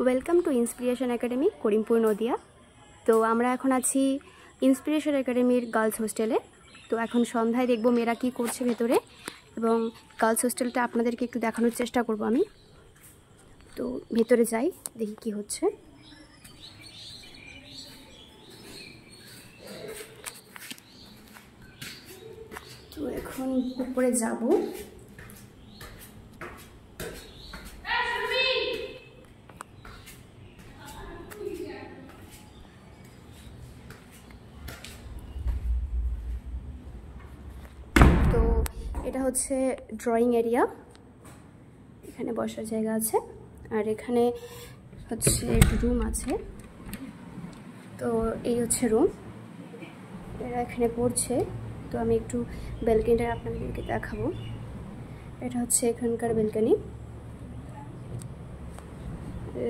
Welcome to inspiration academy Karimpur Nadia. তো আমরা এখন আছি ইন্সপিরেশন একাডেমির গার্লস হোস্টেলে। তো এখন সন্ধ্যায় দেখব মেয়েরা কী করছে ভেতরে, এবং গার্লস হোস্টেলটা আপনাদেরকে একটু দেখানোর চেষ্টা করব আমি। তো ভেতরে যাই, দেখি কি হচ্ছে। তো এখন উপরে যাব। তো এটা হচ্ছে ড্রয়িং এরিয়া, এখানে বসার জায়গা আছে, আর এখানে হচ্ছে রুম আছে। তো এই হচ্ছে রুম, এরা এখানে পড়ছে। তো আমি একটু ব্যালকনিটা আপনাদেরকে দেখাবো। এটা হচ্ছে এখানকার ব্যালকনি,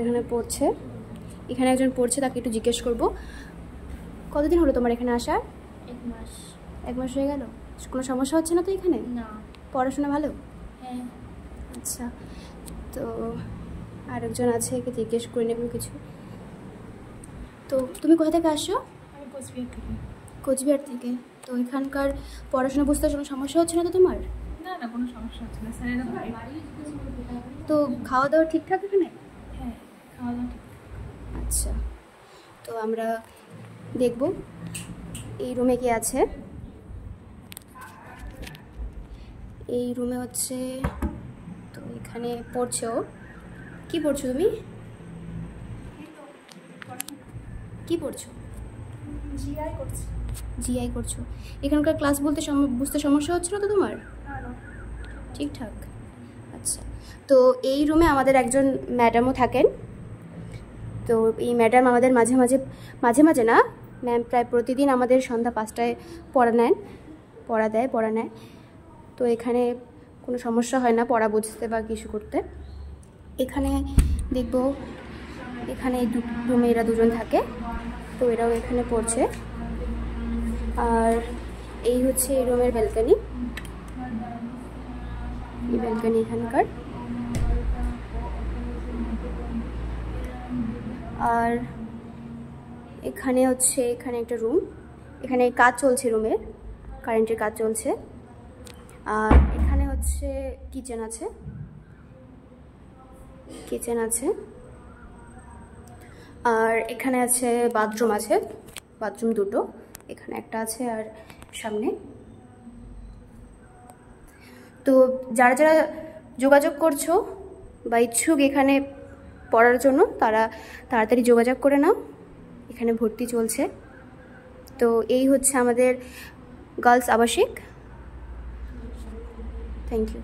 এখানে পড়ছে। এখানে একজন পড়ছে, তাকে একটু জিজ্ঞেস করব, কতদিন হলো তোমার এখানে আসার? 1 মাস। 1 মাস হয়ে গেল? কোনো সমস্যা হচ্ছে না তো এখানে? না। পড়াশোনা ভালো? হ্যাঁ। আচ্ছা, তো আরেকজন আছে, একে জিজ্ঞেস করে নেব কিছু। তো তুমি কোথা থেকে আসছো? আমি কোচবিহার থেকে। কোচবিহার থেকে। তো এখানকার পড়াশোনা বুঝতে কোনো সমস্যা হচ্ছে না তো তোমার? না না, কোনো সমস্যা হচ্ছে না, স্যারেরা ভালো। তো খাওয়া দাওয়া ঠিকঠাক এখানে? হ্যাঁ, খাওয়া দাওয়া ঠিক। আচ্ছা, তো আমরা দেখব এই রুমে কি আছে। এই রুমে হচ্ছে, তো এখানে পড়ছো। কি পড়ছো তুমি? কি পড়ছো? জিআই করছি। জিআই করছো। এখানকার ক্লাস বলতে বুঝতে সমস্যা হচ্ছে না তো তোমার? না। ঠিকঠাক। আচ্ছা, তো এই রুমে আমাদের একজন ম্যাডামও থাকেন। তো এই ম্যাডাম আমাদের মাঝে মাঝে না, ম্যাম প্রায় প্রতিদিন আমাদের সন্ধ্যা 5টায় পড়া নেয়। তো এখানে কোনো সমস্যা হয় না পড়া বুঝতে বা কিছু করতে। এখানে দেখব, এখানে এই রুমে এরা দুজন থাকে, তো এরাও এখানে পড়ছে। আর এই হচ্ছে এই রুমের ব্যালকনি, এই ব্যালকনি এখানকার। আর এখানে হচ্ছে, এখানে একটা রুম, এখানে কাজ চলছে, রুমের কারেন্টের কাজ চলছে। আর এখানে হচ্ছে কিচেন আছে, আর এখানে আছে বাথরুম আছে, বাথরুম দুটো, এখানে একটা আছে আর সামনে। তো যারা যারা যোগাযোগ করছো বা ইচ্ছুক এখানে পড়ার জন্য, তারা তাড়াতাড়ি যোগাযোগ করে নাও, এখানে ভর্তি চলছে। তো এই হচ্ছে আমাদের গার্লস আবাসিক। Thank you.